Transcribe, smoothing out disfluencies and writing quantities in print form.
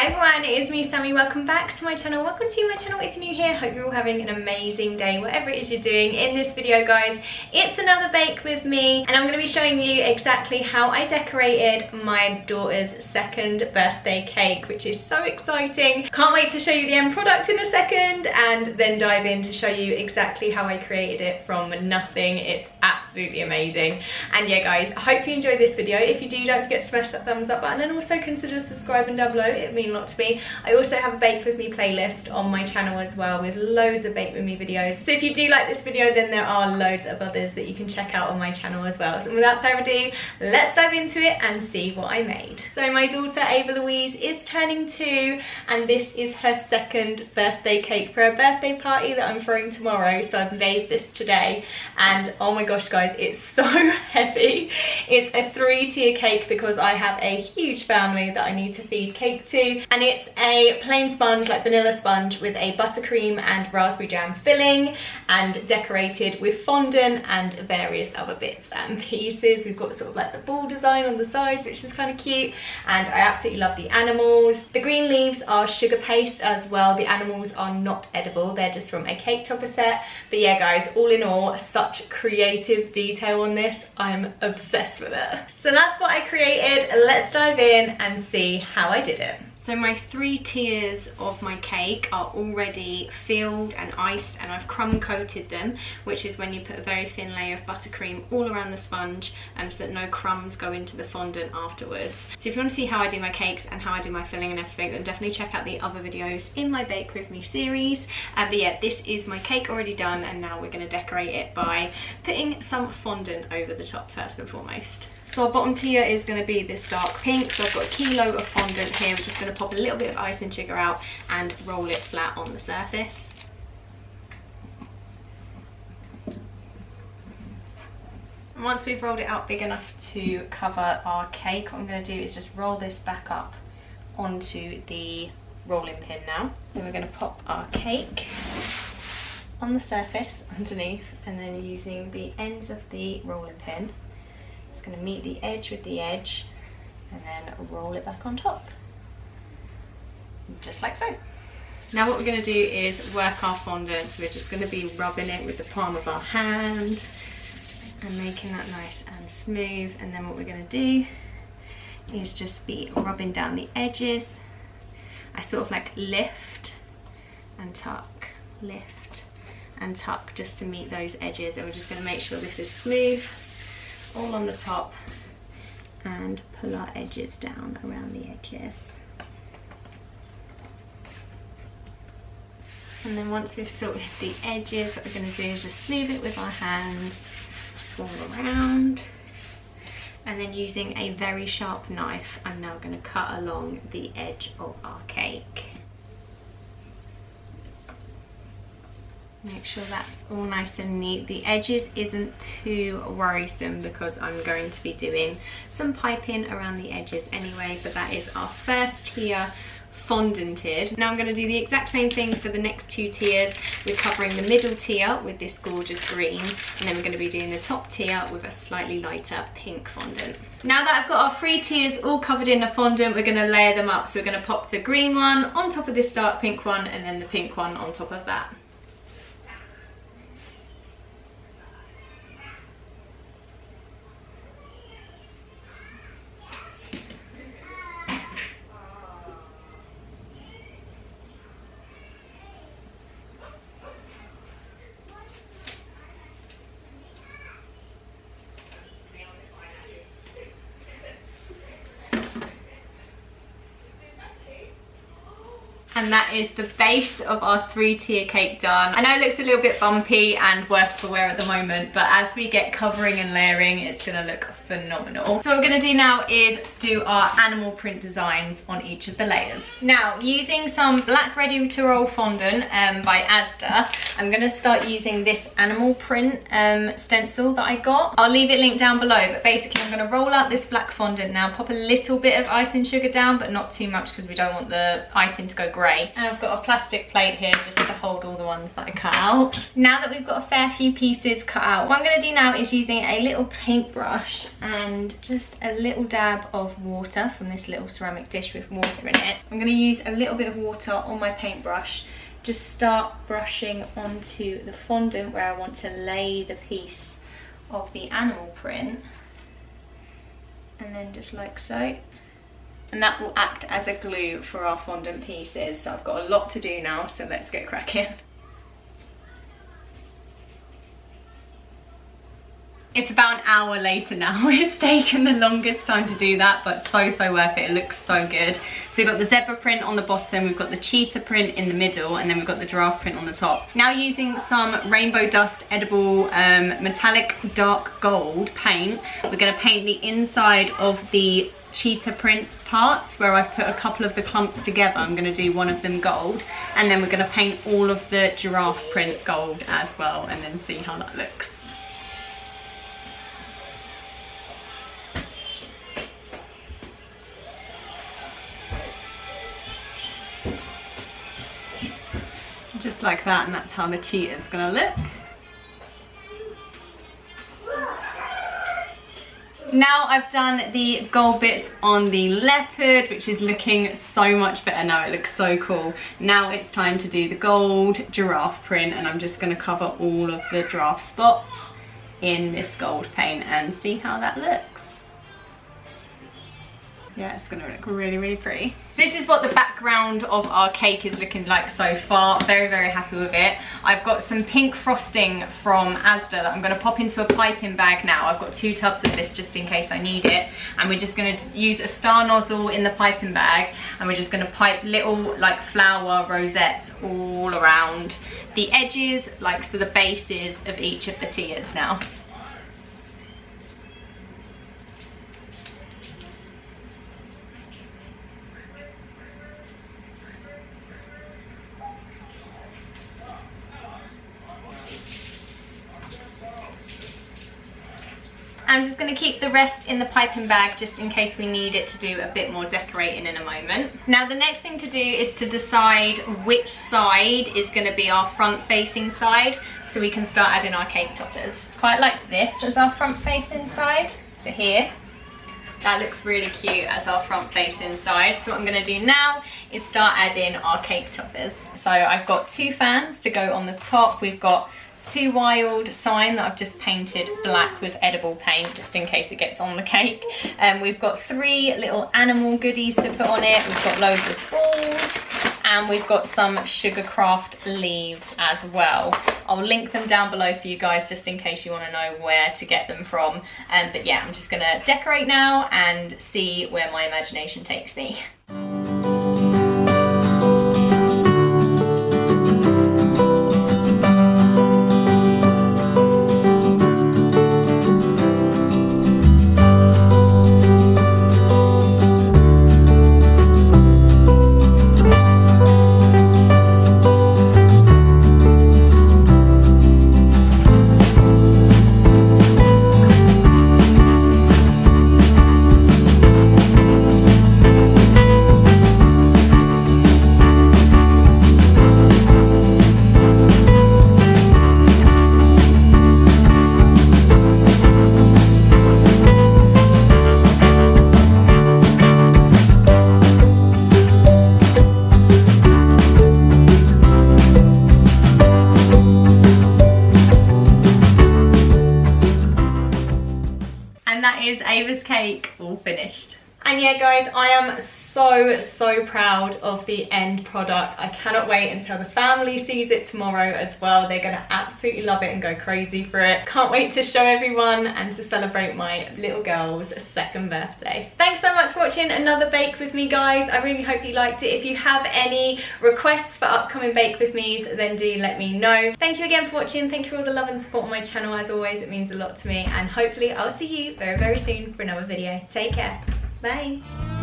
everyone, it is me Sammy. Welcome back to my channel. Welcome to my channel if you're new here. Hope you're all having an amazing day, whatever it is you're doing. In this video guys, it's another bake with me and I'm going to be showing you exactly how I decorated my daughter's second birthday cake, which is so exciting. Can't wait to show you the end product in a second and then dive in to show you exactly how I created it from nothing. It's absolutely amazing. And yeah guys, I hope you enjoyed this video. If you do, don't forget to smash that thumbs up button and also consider subscribing down below. It means a lot to me. I also have a bake with me playlist on my channel as well with loads of bake with me videos. So if you do like this video, then there are loads of others that you can check out on my channel as well. So without further ado, let's dive into it and see what I made. So my daughter Ava Louise is turning 2 and this is her second birthday cake for a birthday party that I'm throwing tomorrow. So I've made this today and oh my gosh guys, it's so heavy. It's a 3-tier cake because I have a huge family that I need to feed cake to, and it's a plain sponge, like vanilla sponge, with a buttercream and raspberry jam filling and decorated with fondant and various other bits and pieces. We've got sort of like the ball design on the sides, which is kind of cute, and I absolutely love the animals. The green leaves are sugar paste as well. The animals are not edible, they're just from a cake topper set. But yeah guys, all in all, such creative detail on this. I'm obsessed with it. So that's what I created. Let's dive in and see how I did it. So my 3 tiers of my cake are already filled and iced, and I've crumb coated them, which is when you put a very thin layer of buttercream all around the sponge so that no crumbs go into the fondant afterwards. So if you want to see how I do my cakes and how I do my filling and everything, then definitely check out the other videos in my Bake With Me series. But yeah, this is my cake already done, and now we're going to decorate it by putting some fondant over the top first and foremost. So our bottom tier is going to be this dark pink. So I've got a kilo of fondant here. We're just going to pop a little bit of icing sugar out and roll it flat on the surface. And once we've rolled it out big enough to cover our cake, what I'm going to do is just roll this back up onto the rolling pin now. Then we're going to pop our cake on the surface underneath, and then using the ends of the rolling pin, it's going to meet the edge with the edge and then roll it back on top, just like so. Now what we're going to do is work our fondant. So we're just going to be rubbing it with the palm of our hand and making that nice and smooth, and then what we're going to do is just be rubbing down the edges. I sort of like lift and tuck, lift and tuck, just to meet those edges, and we're just going to make sure this is smooth all on the top and pull our edges down around the edges. And then once we've sorted the edges, what we're going to do is just smooth it with our hands all around, and then using a very sharp knife, I'm now going to cut along the edge of our cake. Make sure that's all nice and neat. The edges isn't too worrisome because I'm going to be doing some piping around the edges anyway, but that is our first tier fondanted. Now I'm going to do the exact same thing for the next 2 tiers. We're covering the middle tier with this gorgeous green, and then we're going to be doing the top tier with a slightly lighter pink fondant. Now that I've got our 3 tiers all covered in the fondant, we're going to layer them up. So we're going to pop the green one on top of this dark pink one, and then the pink one on top of that. And that is the base of our 3-tier cake done. I know it looks a little bit bumpy and worse for wear at the moment, but as we get covering and layering, it's gonna look phenomenal. So what we're gonna do now is do our animal print designs on each of the layers. Now, using some black ready to roll fondant by Asda, I'm gonna start using this animal print stencil that I got. I'll leave it linked down below, but basically I'm gonna roll out this black fondant now, pop a little bit of icing sugar down, but not too much because we don't want the icing to go grey. grey. And I've got a plastic plate here just to hold all the ones that I cut out. Now that we've got a fair few pieces cut out, what I'm going to do now is using a little paintbrush and just a little dab of water from this little ceramic dish with water in it. I'm going to use a little bit of water on my paintbrush, just start brushing onto the fondant where I want to lay the piece of the animal print, and then just like so. And that will act as a glue for our fondant pieces. So I've got a lot to do now, so let's get cracking. It's about an hour later now. It's taken the longest time to do that, but so worth it. It looks so good. So we've got the zebra print on the bottom, we've got the cheetah print in the middle, and then we've got the giraffe print on the top. Now using some Rainbow Dust edible metallic dark gold paint, we're going to paint the inside of the cheetah print parts where I've put a couple of the clumps together. I'm going to do one of them gold, and then we're going to paint all of the giraffe print gold as well, and then see how that looks. Just like that, and that's how the cheetah's going to look. Now I've done the gold bits on the leopard, which is looking so much better now. It looks so cool. Now it's time to do the gold giraffe print, and I'm just going to cover all of the giraffe spots in this gold paint and see how that looks. Yeah, it's going to look really pretty. So this is what the background of our cake is looking like so far. Very happy with it. I've got some pink frosting from Asda that I'm going to pop into a piping bag now. I've got 2 tubs of this just in case I need it. And we're just going to use a star nozzle in the piping bag, and we're just going to pipe little like flower rosettes all around the edges, like so the bases of each of the tiers now. I'm just going to keep the rest in the piping bag just in case we need it to do a bit more decorating in a moment. Now the next thing to do is to decide which side is going to be our front facing side, so we can start adding our cake toppers. Quite like this as our front facing side, so here. That looks really cute as our front facing side. So what I'm going to do now is start adding our cake toppers. So I've got 2 fans to go on the top. We've got 2 wild sign that I've just painted black with edible paint just in case it gets on the cake. We've got 3 little animal goodies to put on it. We've got loads of balls, and we've got some Sugarcraft leaves as well. I'll link them down below for you guys just in case you want to know where to get them from. But yeah, I'm just going to decorate now and see where my imagination takes me. Ava's cake all finished. And yeah guys, I am so proud of the end product. I cannot wait until the family sees it tomorrow as well. They're gonna absolutely love it and go crazy for it. Can't wait to show everyone and to celebrate my little girl's 2nd birthday. Thanks so much for watching another bake with me guys. I really hope you liked it. If you have any requests for upcoming bake with me's, then do let me know. Thank you again for watching. Thank you for all the love and support on my channel as always. It means a lot to me, and hopefully I'll see you very soon for another video. Take care. Bye.